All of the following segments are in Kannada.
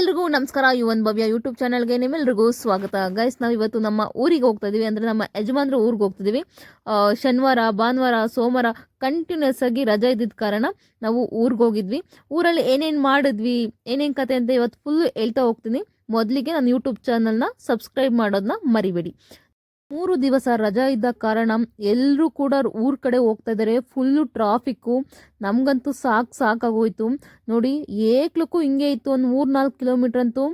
ಎಲ್ರಿಗೂ ನಮಸ್ಕಾರ. ಯುವನ್ ಭವ್ಯ ಯೂಟ್ಯೂಬ್ ಚಾನಲ್ಗೆ ನಿಮ್ಮೆಲ್ರಿಗೂ ಸ್ವಾಗತ. ಗೈಸ್, ನಾವು ಇವತ್ತು ನಮ್ಮ ಊರಿಗೆ ಹೋಗ್ತಾ ಇದೀವಿ, ಅಂದರೆ ನಮ್ಮ ಯಜಮಾನ್ರ ಊರಿಗೆ ಹೋಗ್ತಿದ್ದೀವಿ. ಶನಿವಾರ, ಭಾನುವಾರ, ಸೋಮವಾರ ಕಂಟಿನ್ಯೂಸ್ ಆಗಿ ರಜೆ ಇದ್ದಿದ್ದ ಕಾರಣ ನಾವು ಊರಿಗೆ ಹೋಗಿದ್ವಿ. ಊರಲ್ಲಿ ಏನೇನು ಮಾಡಿದ್ವಿ, ಏನೇನು ಕತೆ ಅಂತ ಇವತ್ತು ಫುಲ್ ಹೇಳ್ತಾ ಹೋಗ್ತೀನಿ. ಮೊದಲಿಗೆ ನನ್ನ ಯೂಟ್ಯೂಬ್ ಚಾನಲ್ನ ಸಬ್ಸ್ಕ್ರೈಬ್ ಮಾಡೋದನ್ನ ಮರಿಬೇಡಿ. 3 ದಿವಸ ರಜಾ ಇದ್ದ ಕಾರಣ ಎಲ್ಲರೂ ಕೂಡ ಊರ ಕಡೆ ಹೋಗ್ತಾ ಇದ್ದಾರೆ. Full traffic. ನಮಗಂತೂ ಸಾಕಾಗೋಯ್ತು ನೋಡಿ. ಏಕ್ಲಕ್ಕೂ ಹಿಂಗೆ ಇತ್ತು. ಒಂದು 3-4 ಕಿಲೋಮೀಟ್ರ್ ಅಂತೂ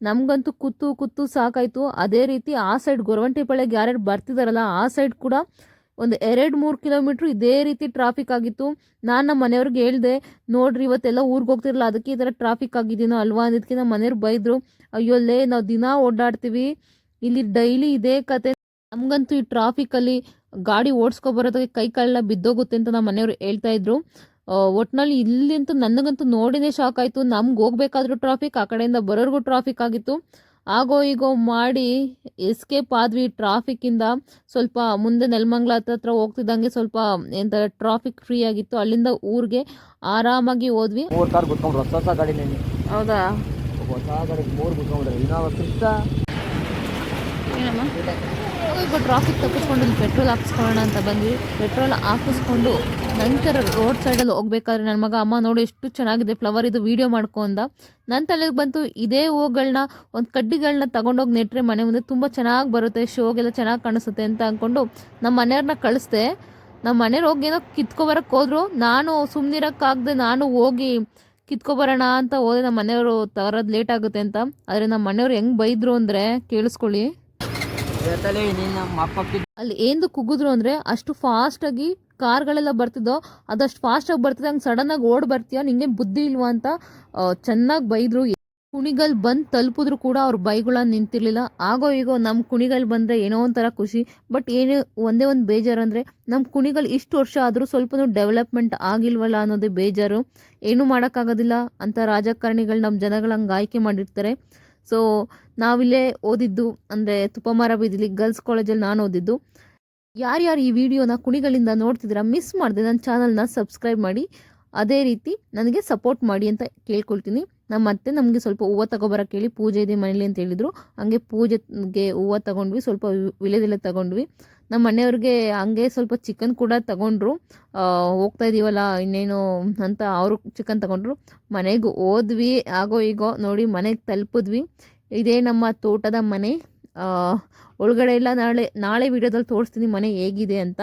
ನಮಗಂತೂ ಕೂತು ಸಾಕಾಯಿತು. ಅದೇ ರೀತಿ ಆ ಸೈಡ್ ಗೊರವಂಟಿಪಾಳ್ಯಗೆ ಯಾರ್ಯಾರು ಬರ್ತಿದಾರಲ್ಲ, ಆ ಸೈಡ್ ಕೂಡ ಒಂದು 2-3 ಕಿಲೋಮೀಟ್ರ್ ಇದೇ ರೀತಿ ಟ್ರಾಫಿಕ್ ಆಗಿತ್ತು. ನಾನು ನಮ್ಮ ಮನೆಯವ್ರಿಗೆ ಹೇಳಿದೆ, ನೋಡ್ರಿ ಇವತ್ತೆಲ್ಲ ಊರಿಗೆ ಹೋಗ್ತಿರಲ್ಲ, ಅದಕ್ಕೆ ಈ ಥರ ಟ್ರಾಫಿಕ್ ಆಗಿದ್ದೀನೋ ಅಲ್ವಾ ಅಂದಿದ್ದಕ್ಕೆ ನಮ್ಮ ಮನೆಯವ್ರು ಬೈದರು. ಅಯ್ಯೋಲ್ಲೇ, ನಾವು ದಿನ ಓಡಾಡ್ತೀವಿ, ಇಲ್ಲಿ ಡೈಲಿ ಇದೇ ಕತೆ, ನಮಗಂತೂ ಈ ಟ್ರಾಫಿಕಲ್ಲಿ ಗಾಡಿ ಓಡಿಸ್ಕೊಬರೋದಕ್ಕೆ ಕೈ ಕಾಲೆಲ್ಲ ಬಿದ್ದೋಗುತ್ತೆ ಅಂತ ನಮ್ಮ ಮನೆಯವರು ಹೇಳ್ತಾ ಇದ್ರು. ಒಟ್ಟಿನಲ್ಲಿ ಇಲ್ಲಿಂತೂ ನನಗಂತೂ ನೋಡಿನೇ ಶಾಕ್ ಆಯಿತು. ನಮ್ಗೆ ಹೋಗ್ಬೇಕಾದ್ರೂ ಟ್ರಾಫಿಕ್, ಆ ಕಡೆಯಿಂದ ಬರೋರ್ಗೂ ಟ್ರಾಫಿಕ್ ಆಗಿತ್ತು. ಆಗೋ ಈಗೋ ಮಾಡಿ ಎಸ್ಕೇಪ್ ಆದ್ವಿ ಟ್ರಾಫಿಕ್ಕಿಂದ. ಸ್ವಲ್ಪ ಮುಂದೆ ನೆಲಮಂಗ್ಲ ಹತ್ರ ಹೋಗ್ತಿದ್ದಂಗೆ ಸ್ವಲ್ಪ ಎಂತ ಟ್ರಾಫಿಕ್ ಫ್ರೀ ಆಗಿತ್ತು. ಅಲ್ಲಿಂದ ಊರಿಗೆ ಆರಾಮಾಗಿ ಹೋದ್ವಿ. ಹೌದಾ? ಈಗ ಟ್ರಾಫಿಕ್ ತಪ್ಪಿಸ್ಕೊಂಡು ಪೆಟ್ರೋಲ್ ಹಾಕಿಸ್ಕೊಳ್ಳೋಣ ಅಂತ ಬಂದ್ವಿ. ಪೆಟ್ರೋಲ್ ಹಾಕಿಸ್ಕೊಂಡು ನಂತರ ರೋಡ್ ಸೈಡಲ್ಲಿ ಹೋಗ್ಬೇಕಾದ್ರೆ ನನ್ನ ಮಗ, ಅಮ್ಮ ನೋಡಿ ಎಷ್ಟು ಚೆನ್ನಾಗಿದೆ ಫ್ಲವರ್, ಇದು ವೀಡಿಯೋ ಮಾಡ್ಕೊ ಅಂದ. ನನ್ನ ತಲೆಗೆ ಬಂತು, ಇದೇ ಹೂಗಳನ್ನ ಒಂದು ಕಡ್ಡಿಗಳನ್ನ ತಗೊಂಡೋಗಿ ನೆಟ್ಟರೆ ಮನೆ ಮುಂದೆ ತುಂಬ ಚೆನ್ನಾಗಿ ಬರುತ್ತೆ, ಶೋಗೆಲ್ಲ ಚೆನ್ನಾಗಿ ಕಾಣಿಸುತ್ತೆ ಅಂತ ಅಂದ್ಕೊಂಡು ನಮ್ಮ ಮನೆಯವ್ರನ್ನ ಕಳಿಸ್ದೆ. ನಮ್ಮ ಮನೆಯವ್ರು ಹೋಗಿ ಏನೋ ಕಿತ್ಕೊಬರಕ್ಕೆ ಹೋದ್ರು. ನಾನು ಸುಮ್ಮನಿರೋಕ್ಕಾಗದೆ ನಾನು ಹೋಗಿ ಕಿತ್ಕೊಬರೋಣ ಅಂತ ಹೋದೆ. ನಮ್ಮ ಮನೆಯವರು ತರೋದು ಲೇಟ್ ಆಗುತ್ತೆ ಅಂತ. ಆದರೆ ನಮ್ಮ ಮನೆಯವ್ರು ಹೆಂಗೆ ಬೈದರು ಅಂದರೆ ಕೇಳಿಸ್ಕೊಳ್ಳಿ. ಅಲ್ಲಿ ಏನು ಕುಗಿದ್ರು ಅಂದರೆ, ಅಷ್ಟು ಫಾಸ್ಟಾಗಿ ಕಾರ್ಗಳೆಲ್ಲ ಬರ್ತಿದ್ದೋ, ಅದಷ್ಟು ಫಾಸ್ಟಾಗಿ ಬರ್ತಿದ್ದ, ಹಂಗೆ ಸಡನ್ನಾಗಿ ಓಡ್ ಬರ್ತೀಯ, ನಿಂಗೆ ಬುದ್ಧಿ ಇಲ್ವಾ ಅಂತ ಚೆನ್ನಾಗಿ ಬೈದರು. ಕುಣಿಗಲ್ ಬಂದು ತಲುಪಿದ್ರು ಕೂಡ ಅವ್ರ ಬೈಗಳನ್ನ ನಿಂತಿರ್ಲಿಲ್ಲ. ಆಗೋ ಈಗೋ ನಮ್ಮ ಕುಣಿಗಲ್ ಬಂದರೆ ಏನೋ ಒಂಥರ ಖುಷಿ. ಬಟ್ ಏನು ಒಂದೇ ಒಂದು ಬೇಜಾರು ಅಂದರೆ, ನಮ್ಮ ಕುಣಿಗಲ್ ಇಷ್ಟು ವರ್ಷ ಆದರೂ ಸ್ವಲ್ಪ ಡೆವಲಪ್ಮೆಂಟ್ ಆಗಿಲ್ವಲ್ಲ ಅನ್ನೋದೇ ಬೇಜಾರು. ಏನೂ ಮಾಡೋಕ್ಕಾಗೋದಿಲ್ಲ ಅಂತ ರಾಜಕಾರಣಿಗಳು ನಮ್ಮ ಜನಗಳು ಆಯ್ಕೆ ಮಾಡಿರ್ತಾರೆ. ಸೊ ನಾವಿಲ್ಲೇ ಓದಿದ್ದು ಅಂದರೆ ತುಪ್ಪಮಾರ ಬೀದಿಲಿ ಗರ್ಲ್ಸ್ ಕಾಲೇಜಲ್ಲಿ ನಾನು ಓದಿದ್ದು. ಯಾರ್ಯಾರು ಈ ವಿಡಿಯೋನ ಕುಣಿಗಳಿಂದ ನೋಡ್ತಿದ್ದೀರಾ, ಮಿಸ್ ಮಾಡಿದೆ ನನ್ನ ಚಾನಲ್ನ ಸಬ್ಸ್ಕ್ರೈಬ್ ಮಾಡಿ, ಅದೇ ರೀತಿ ನನಗೆ ಸಪೋರ್ಟ್ ಮಾಡಿ ಅಂತ ಕೇಳ್ಕೊಳ್ತೀನಿ. ನಮ್ಮ ಅತ್ತೆ ನಮಗೆ ಸ್ವಲ್ಪ ಹೂವು ತಗೊಬರೋಕೆ ಹೇಳಿ, ಪೂಜೆ ಇದೆ ಮನೇಲಿ ಅಂತ ಹೇಳಿದರು. ಹಂಗೆ ಪೂಜೆಗೆ ಹೂವು ತಗೊಂಡ್ವಿ, ಸ್ವಲ್ಪ ವಿಳೆದೆಲೆ ತಗೊಂಡ್ವಿ. ನಮ್ಮ ಮನೆಯವ್ರಿಗೆ ಹಂಗೆ ಸ್ವಲ್ಪ ಚಿಕನ್ ಕೂಡ ತಗೊಂಡ್ರು. ಹೋಗ್ತಾ ಇದ್ದೀವಲ್ಲ ಇನ್ನೇನು ಅಂತ ಅವರು ಚಿಕನ್ ತಗೊಂಡ್ರು. ಮನೆಗೆ ಹೋದ್ವಿ. ಆಗೋ ಈಗೋ ನೋಡಿ ಮನೆಗೆ ತಲುಪಿದ್ವಿ. ಇದೇ ನಮ್ಮ ತೋಟದ ಮನೆ. ಒಳಗಡೆ ಎಲ್ಲ ನಾಳೆ ವಿಡಿಯೋದಲ್ಲಿ ತೋರಿಸ್ತೀನಿ ಮನೆ ಹೇಗಿದೆ ಅಂತ.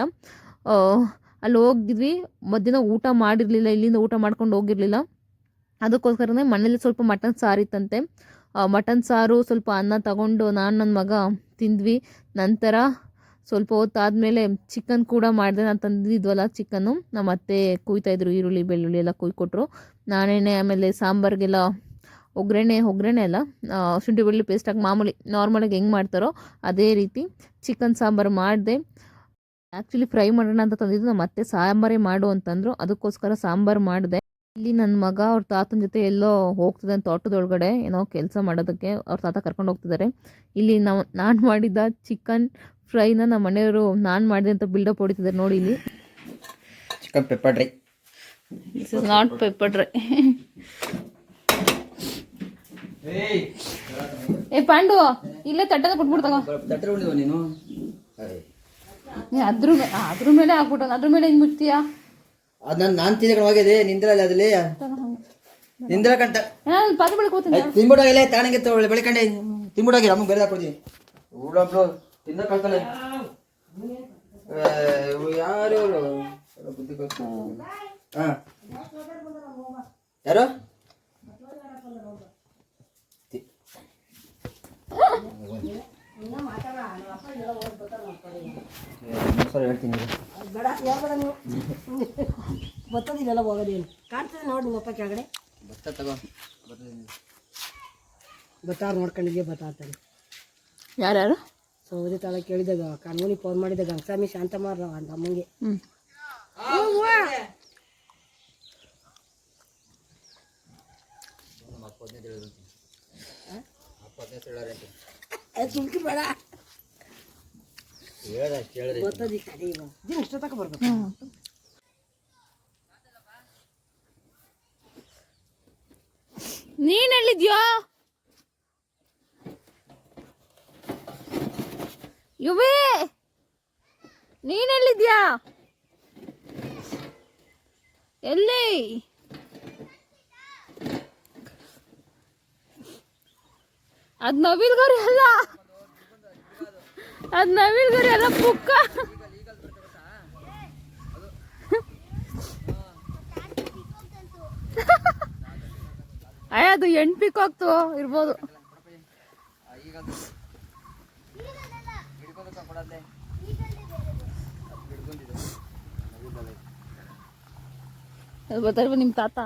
ಅಲ್ಲಿ ಹೋಗಿದ್ವಿ. ಮಧ್ಯಾಹ್ನ ಊಟ ಮಾಡಿರಲಿಲ್ಲ, ಇಲ್ಲಿಂದ ಊಟ ಮಾಡ್ಕೊಂಡು ಹೋಗಿರಲಿಲ್ಲ. ಅದಕ್ಕೋಸ್ಕರನೇ ಮನೇಲಿ ಸ್ವಲ್ಪ ಮಟನ್ ಸಾರಿತ್ತಂತೆ. ಮಟನ್ ಸಾರು ಸ್ವಲ್ಪ ಅನ್ನ ತಗೊಂಡು ನಾನು ನನ್ನ ಮಗ ತಿಂದ್ವಿ. ನಂತರ ಸ್ವಲ್ಪ ಹೊತ್ತಾದಮೇಲೆ ಚಿಕನ್ ಕೂಡ ಮಾಡಿದೆ. ನಾನು ತಂದಿದ್ವಲ್ಲ ಚಿಕನ್ನು, ನಮ್ಮ ಅತ್ತೆ ಕುಯ್ತಾಯಿದ್ರು, ಈರುಳ್ಳಿ ಬೆಳ್ಳುಳ್ಳಿ ಎಲ್ಲ ಕುಯ್ಕೊಟ್ರು. ನಾನೇನೆ ಆಮೇಲೆ ಸಾಂಬಾರಿಗೆಲ್ಲ ಒಗ್ಗರಣೆ ಅಲ್ಲ, ಶುಂಠಿ ಬೆಳ್ಳುಳ್ಳಿ ಪೇಸ್ಟ್ ಹಾಕಿ ಮಾಮೂಲಿ ನಾರ್ಮಲಾಗಿ ಹೆಂಗೆ ಮಾಡ್ತಾರೋ ಅದೇ ರೀತಿ ಚಿಕನ್ ಸಾಂಬಾರು ಮಾಡಿದೆ. ಆ್ಯಕ್ಚುಲಿ ಫ್ರೈ ಮಾಡೋಣ ಅಂತ ತಂದಿದ್ದು, ನಮ್ಮ ಅತ್ತೆ ಸಾಂಬಾರೇ ಮಾಡು ಅಂತಂದರು, ಅದಕ್ಕೋಸ್ಕರ ಸಾಂಬಾರು ಮಾಡಿದೆ. ಇಲ್ಲಿ ನನ್ನ ಮಗ ಅವ್ರ ತಾತನ ಜೊತೆ ಎಲ್ಲೋ ಹೋಗ್ತಿದ್ದೆ ತೋಟದೊಳಗಡೆ, ಏನೋ ಕೆಲಸ ಮಾಡೋದಕ್ಕೆ ಅವ್ರ ತಾತ ಕರ್ಕೊಂಡು ಹೋಗ್ತಿದ್ದಾರೆ. ಇಲ್ಲಿ ನಾನು ಮಾಡಿದ್ದ ಚಿಕನ್ ಫ್ರೈನ ನಮ್ಮ ಮನೆಯವರು ನಾನು ಮಾಡಿದೆ ಅಂತ ಬಿಲ್ಡಪ್ ಹೊಡಿತಿದ್ದಾರೆ ನೋಡಿ. ಇಲ್ಲಿ chicken pepper dry, this is not pepper dry. ಏ ಪಾಂಡು, ಇಲ್ಲೇ ತಟ್ಟದ ಕೊಟ್ಬಿಡ್ತಾವ ನೀನು. ಅದ್ರ ಮೇಲೆ ಹಾಕ್ಬಿಟ್ಟು ಅದ್ರ ಮೇಲೆ ಹೆಂಗ್ ಬಿಡ್ತೀಯಾ? ಅದು ನಾನು ತಿಂದ್ಕೊಂಡೋಗಿದೆ ನಿಂದ್ರಲ್ಲ, ಅದಲ್ಲಿ ನಿಂದ್ರ ಕಂಟ ಪಾತ್ರೆ ಬೆಳಕೋತೀನಿ. ತಿನ್ಬಿಡೋಗಿಲ್ಲ ತಾಣಂಗೆ ಬೆಳಕಂಡೆ ತಿನ್ಬಿಡೋಗಿಲ್ಲ, ಅಮ್ಮ ಬೇರೆ ಹಾಕೊಡ್ತೀನಿ. ಊಳೊಬ್ಳು ತಿಂದ ಕಳ್ತಾನೆ. ಯಾರು ಬುದ್ಧಿ ಹಾಂ ಯಾರು ಹೇಳ್ತೀನಿ. ಬತ್ತದಿಲ್ಲ ಹೋಗೋದೇನು ಕಾಣ್ತದೆ ನೋಡಿ ನಿಮ್ಮಪ್ಪ ಕೆಳಗಡೆ ಭತ್ತ ತಗೋ. ಬತ್ತಾರು ನೋಡ್ಕೊಂಡಿದ್ದೆ ಬತ್ತಾಡ್ತಾನೆ. ಯಾರ್ಯಾರು ಸೌದೆ ತಾಳ ಕೇಳಿದಾಗ ಕಾನೂನಿಗೆ ಫೋನ್ ಮಾಡಿದಾಗ ಗಂಗಸ್ವಾಮಿ ಶಾಂತಮಾರ ಅಂತ ಅಮ್ಮಂಗೆ. ಸುಮ್ಕಿ ಬೇಡ ಬತ್ತದಿ ಕಡೆ ದಿನ ಇಷ್ಟೊತ್ತಕ ಬರ್ಬೇಕು. ನೀನ್ ಹೇಳಿದ್ಯೋ ಯುವೇ ನೀನೆಲ್ಲಿದ್ಯಾ? ಎಲ್ಲಿ? ಅದ್ ನವಿಲ್ಗರಿ ಅಲ್ಲ, ಅದ್ ನವಿಲ್ಗರಿ ಅಲ್ಲ, ಪುಕ್ಕ. ಅದು ಹೆಣ್ ಪಿಕಾಕ್ತು ಇರ್ಬೋದು. ಬರ್ತಾರೆ ನಿಮ್ ತಾತ.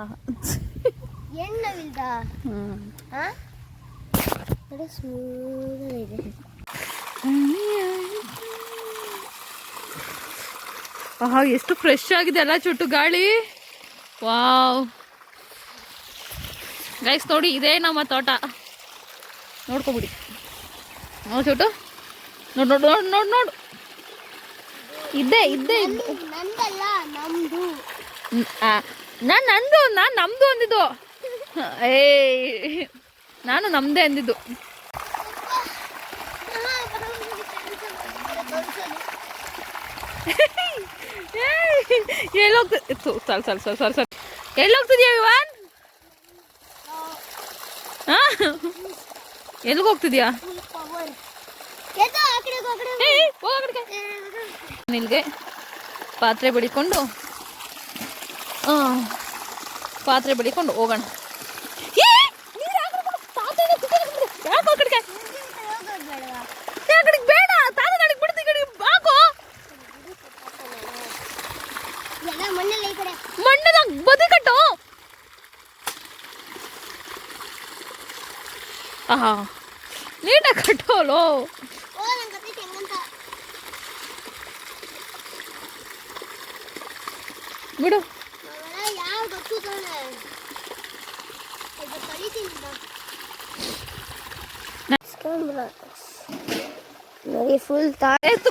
ಆಹಾ, ಎಷ್ಟು ಫ್ರೆಶ್ ಆಗಿದೆ ಅಲ್ಲ ಚುಟ್ಟು ಗಾಳಿ. ವಾವ್ ಗೈಸ್, ನೋಡಿ ಇದೇ ನಮ್ಮ ತೋಟ, ನೋಡ್ಕೊಬಿಡಿ. ನೋಡು ಚುಟ್ಟು, ನೋಡು ನೋಡು ನೋಡು ನೋಡು ನೋಡು, ಇದ್ದೇ ಇದ್ದೇ ಇದ್ದು. ನಾನು ನಮ್ದು ಅಂದಿದ್ದು. ನಾನು ನಮ್ದೇ ಅಂದಿದ್ದು. ಎಲ್ಲೋಗ್ತಿದ್ಯಾ ವಿವಾನ್? ಎಲ್ಲಿಗೋಗ್ತಿದ್ಯಾ? ನಿಲ್ಗೆ ಪಾತ್ರೆ ಬಡಿಕೊಂಡು ಹೋಗೋಣ. ಬೇಡ, ತಾತ ನಡಿಗೆ ಬಿಡ್ತಿ ಹಾಕೋ. ಮಣ್ಣೆಲ್ಲ ಬದಿ ಕಟ್ಟು. ಆಹಾ, ನೀಟಾಗಿ ಕಟ್ಟೋಲೋ. ಬಿಡು. ಫುಲ್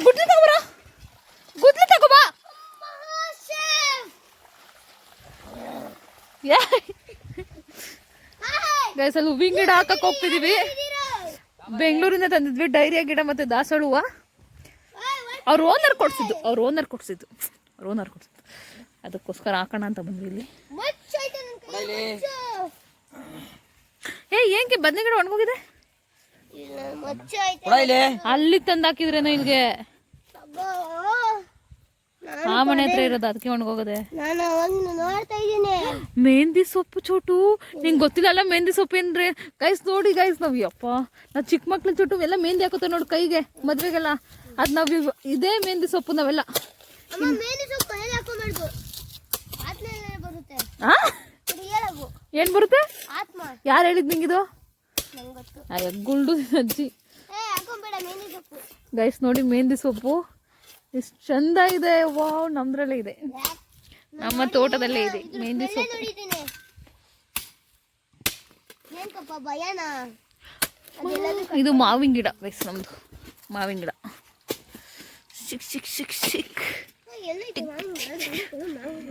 ಗುಡ್ಲಿ ತಗೋಬರ, ಗುಡ್ಲಿ ತಗೋಬಾ. ಗೈಸ್, ಅಲ್ಲಿ ಹೂವಿನ ಗಿಡ ಹಾಕಕ್ ಹೋಗ್ತಿದೀವಿ. ಬೆಂಗಳೂರಿಂದ ತಂದಿದ್ವಿ ಡೈರಿಯಾ ಗಿಡ ಮತ್ತೆ ದಾಸವಾಳ ಹೂವ. ಅವ್ರ ಓನರ್ ಕೊಡ್ಸಿದ್ದು. ಅದಕ್ಕೋಸ್ಕರ ಹಾಕೋಣ ಅಂತ ಬಂದ್ವಿ ಇಲ್ಲಿ. ಏನ್ಕೆ ಬದನೆ ಗಿಡ ಒಣಗೋಗಿದೆ? ಅಲ್ಲಿ ತಂದು ಹಾಕಿದ್ರೇನೋ ಇಲ್ಗೆ. ಆ ಮನೆ ಹತ್ರ ಇರೋದು, ಅದಕ್ಕೆ ಒಣಗೋಗದೆ. ಮೆಹಂದಿ ಸೊಪ್ಪು ಚೋಟು, ನಿಂಗೆ ಗೊತ್ತಿಲ್ಲ ಮೆಹಂದಿ ಸೊಪ್ಪು ಏನ್ರಿ ಗೈಸ್? ನೋಡಿ ಗೈಸ್, ನಾವ್ ನಾವು ಚಿಕ್ಕ ಮಕ್ಳು ಚೋಟು ಎಲ್ಲ ಮೆಹಂದಿ ಹಾಕೋತ ನೋಡಿ ಕೈಗೆ, ಮದ್ವೆಗೆಲ್ಲ. ಅದ್ ನಾವ್ ಇದೇ ಮೆಹಂದಿ ಸೊಪ್ಪು ನಾವೆಲ್ಲ. ಏನ್ ಬರುತ್ತೆ? ಯಾರು ಹೇಳಿದ್ ನಿಂಗಿದು? ಗುಲ್ಡು ಅಜ್ಜಿ. ಗೈಸ್ ನೋಡಿ ಮೆಹಂದಿ ಸೊಪ್ಪು ಎಷ್ಟು ಚಂದ ಇದೆ. ವಾವ್, ನಮ್ದ್ರಲ್ಲೇ ಇದೆ, ನಮ್ಮ ತೋಟದಲ್ಲೇ ಇದೆ ಮೆಹಂದಿ ಸೊಪ್ಪು. ಇದು ಮಾವಿನ ಗಿಡ ಗೈಸ್, ನಮ್ದು ಮಾವಿನ ಗಿಡ. ಸಿಕ್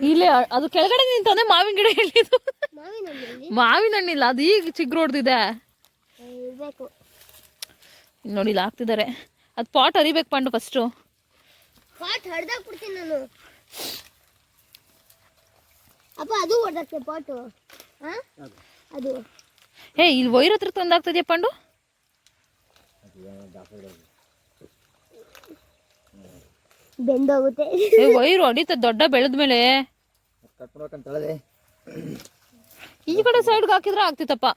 ಇಲ್ಲೇ ಅದು ಕೆಳಗಡೆ ನಿಂತಾನೆ ಮಾವಿನ ಗಿಡ. ಹೇಳಿದ್ದು ಮಾವಿನ ಹಣ್ಣಿಲ್ಲ, ಅದು ಈಗ ಚಿಗ್ರು ಹೊಡ್ದಿದೆ ನೋಡಿ. ಇಲ್ಲಿ ಹಾಕ್ತಿದ್ದಾರೆ. ಅದು ಪಾಟ್ ಹರಿಬೇಕು ಪಂಡು ಫಸ್ಟು. ಪಾಟ್ ಹರಿದಾಕ್ಬಿಡ್ತೀನಿ ನಾನು. ಅಪ್ಪ ಅದು ಹೊಡೆದಕ್ಕೆ ಪಾಟು. ಅದು ಇಲ್ಲಿ ವೈರ್ ಹತ್ರ ತಂದಾಗ್ತದ್ಯಾ ಪಂಡು? ಬೆಂದೋಗುತ್ತೆ ವೈರು ಹೊಡಿತದ ದೊಡ್ಡ ಬೆಳೆದ್ಮೇಲೆ. ಈ ಕಡೆ ಸೈಡ್ಗೆ ಹಾಕಿದ್ರೆ ಆಗ್ತಿತ್ತಪ್ಪ.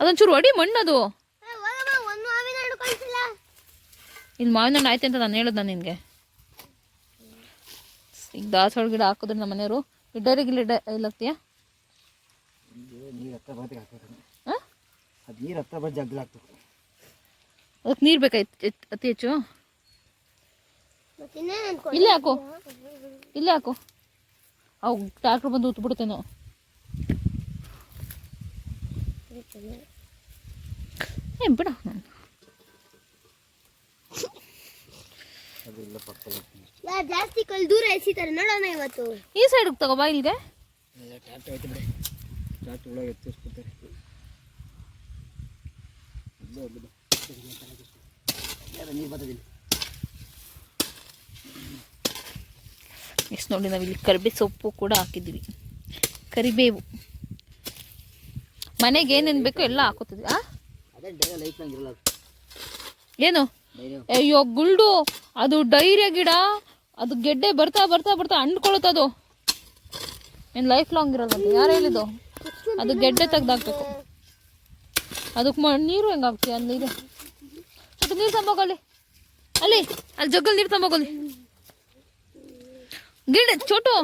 ಅದೊಂಚೂರು ಹೊಡಿ ಮಣ್ಣದು. ಇಲ್ಲಿ ಮಾವಿನ ಹಣ್ಣು ಆಯ್ತು ಅಂತ ನಾನು ಹೇಳೋದು ನಿನ್ಗೆ. ಈಗ ದಾಸವಾಳ ಗಿಡ ಹಾಕಿದ್ರೆ ನಮ್ಮ ಮನೆಯವರು ಗಿಡ್ಡರಿಗೆ ಗಿಡ ಇಲ್ಲತ್ತೀಯ. ಅದಕ್ಕೆ ನೀರು ಬೇಕಾಯ್ತು ಅತಿ ಹೆಚ್ಚು. ಇಲ್ಲೇ ಹಾಕು, ಇಲ್ಲೇ ಹಾಕು. ಅವು ಟ್ಯಾಕ್ಟ್ರ್ ಬಂದು ಉತ್ಬಿಡ್ತೇನೋ. ಬಿಡ, ಜಾಸ್ತಿ ಕಲ್ ದೂರ ಎಸಿತಾರೆ ನೋಡೋಣ ಇವತ್ತು. ಈ ಸೈಡ್ ತಗೋಬಾ. ಇಲ್ಲಿಗೆ ಡಾಕ್ಟ್ರ್ ಒಳಗೆ ಎತ್ತಿಸ್ಬಿಡ್ತಾರೆ. ನೀರು ಬರ್ತದಿಲ್ಲ. ನೆಕ್ಸ್ಟ್ ನೋಡಿ ನಾವಿಲ್ಲಿ ಕರಿಬೇವು ಸೊಪ್ಪು ಕೂಡ ಹಾಕಿದ್ದೀವಿ. ಕರಿಬೇವು ಮನೆಗೆ ಏನೇನು ಬೇಕೋ ಎಲ್ಲ ಹಾಕೋತಿದ್ವಿ. ಅದೇ ಡೈರಿ ಲೈಫ್ ನಂಗೆ ಇರಲ್ಲ. ಏನು ಅಯ್ಯೋ ಗುಲ್ಡು, ಅದು ಡೈರಿಯ ಗಿಡ, ಅದು ಗೆಡ್ಡೆ ಬರ್ತಾ ಬರ್ತಾ ಬರ್ತಾ ಅಂಡ್ಕೊಳ್ಳುತ್ತದು. ಏನು ಲೈಫ್ ಲಾಂಗ್ ಇರೋದು ಅಂತ ಯಾರು ಹೇಳಿದ್ದು? ಅದು ಗೆಡ್ಡೆ ತೆಗ್ದಾಕ್ಬೇಕು. ಅದಕ್ಕೆ ನೀರು ಹೆಂಗೆ ಹಾಕ್ತೀಯ? ಅಲ್ಲಿ ನೀರು ಸ್ವಲ್ಪ ನೀರು ತಂಬೋಗಲ್ಲಿ, ಅಲ್ಲಿ ಜಗ್ಗಲ್ಲಿ ನೀರು ತಂಬೋಗಲ್ಲಿ. ಗಿಡ ಚೋಟು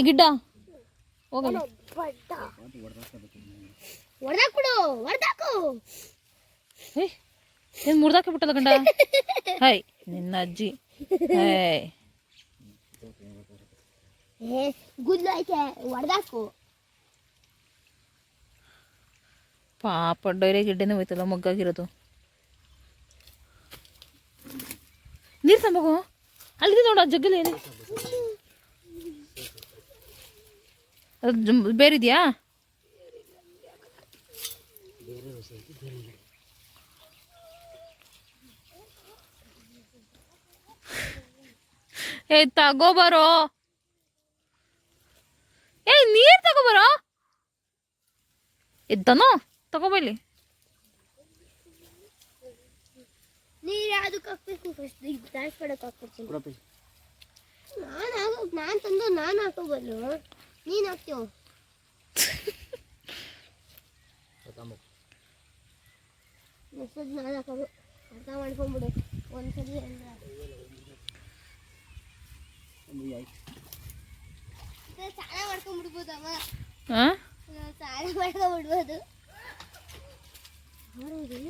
ಗಿಡ್ಡ ಹೋಗಲ್ಲ. ಏನು ಮುರ್ದಾಕಿ ಬಿಟ್ಟಲ್ಲ ಗಂಡ. ಹೈ ನಿನ್ನ ಅಜ್ಜಿ. ಪಾಪ ಡೈರೆ ಗಿಡ್ಡೆನೇ ಹೋಯ್ತಲ್ಲ ಮಗ್ಗಾಗಿರೋದು. ನೀರು ತಂಬೋಗು, ಅಲ್ಲಿದೆ ನೋಡು ಆ ಜಗ್ಗಲ್ಲಿ ಏನೇ ಅದು ಬೇರಿದ್ಯಾ? ಏ ತಗೋಬರೋ, ಏ ನೀರು ತಗೋಬರೋ, ಇದ್ದನೋ ತಗೋಬಲ್ಲಿ. ನೀರು ಯಾವುದಕ್ಕೆ ಹಾಕ್ಬೇಕು? ಫಸ್ಟ್ ಈಗ ಡ್ಯಾನ್ಸ್ ಮಾಡೋಕೆ ಹಾಕ್ಬಿಡ್ತೀನಿ. ನಾನು ತಂದು ನಾನು ಹಾಕೋಬಲ್ಲು, ನೀನು ಹಾಕ್ತೀವ. ನಾನು ಹಾಕೋದು ಅರ್ಥ ಮಾಡ್ಕೊಂಬಿಡು ಒಂದ್ಸಲಿ ಸಾಲ ಮಾಡ್ಕೊಂಡ್ಬಿಡ್ಬೋದಮ್ಮ, ಸಾಲ ಮಾಡ್ಕೊಂಡ್ಬಿಡ್ಬೋದು.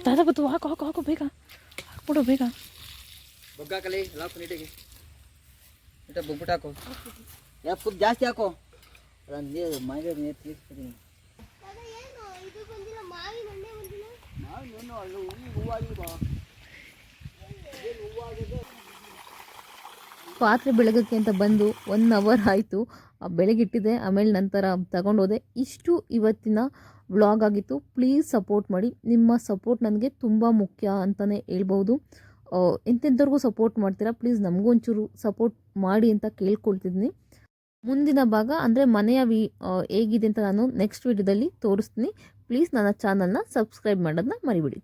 ದಾದಾ ಬತ್ತು ಹಾಕು ಹಾಕು ಹಾಕು ಬೇಗ ಹಾಕ್ಬಿಡು ಬೇಗ. ಬೊಗ್ಗಾಕಲಿ ಎಲ್ಲ ನೀಟಿಗೆ ನೀಟಾಗಿ ಬೊಗ್ಬಿಟ್ಟು ಹಾಕು. ಫುಲ್ ಜಾಸ್ತಿ ಹಾಕು. ನೀರು ಮೈಗೆ ನೀರು ತೀರಿಸ್ತೀನಿ. ಏನು ಇದು ಬಂದಿಲ್ಲ, ಮಾವಿನ ಹಣ್ಣೆ ಬಂದಿಲ್ಲ. ಮಾವಿನ ಹಣ್ಣು ಹೂವಾಗಿದೆ. ಪಾತ್ರೆ ಬೆಳಗಕ್ಕೆ ಅಂತ ಬಂದು 1 ಅವರ್ ಆಯಿತು. ಬೆಳಗಿಟ್ಟಿದೆ, ಆಮೇಲೆ ನಂತರ ತಗೊಂಡೋದೆ. ಇಷ್ಟು ಇವತ್ತಿನ ವ್ಲಾಗ್ ಆಗಿತ್ತು. ಪ್ಲೀಸ್ ಸಪೋರ್ಟ್ ಮಾಡಿ. ನಿಮ್ಮ ಸಪೋರ್ಟ್ ನನಗೆ ತುಂಬ ಮುಖ್ಯ ಅಂತಲೇ ಹೇಳ್ಬೋದು. ಎಂತೆಂಥವ್ರಿಗೂ ಸಪೋರ್ಟ್ ಮಾಡ್ತೀರಾ, ಪ್ಲೀಸ್ ನಮಗೂ ಒಂಚೂರು ಸಪೋರ್ಟ್ ಮಾಡಿ ಅಂತ ಕೇಳ್ಕೊಳ್ತಿದ್ದೀನಿ. ಮುಂದಿನ ಭಾಗ ಅಂದರೆ ಮನೆಯ ಹೇಗಿದೆ ಅಂತ ನಾನು ನೆಕ್ಸ್ಟ್ ವಿಡಿಯೋದಲ್ಲಿ ತೋರಿಸ್ತೀನಿ. ಪ್ಲೀಸ್ ನನ್ನ ಚಾನಲ್ನ ಸಬ್ಸ್ಕ್ರೈಬ್ ಮಾಡೋದನ್ನ ಮರಿಬೇಡಿ.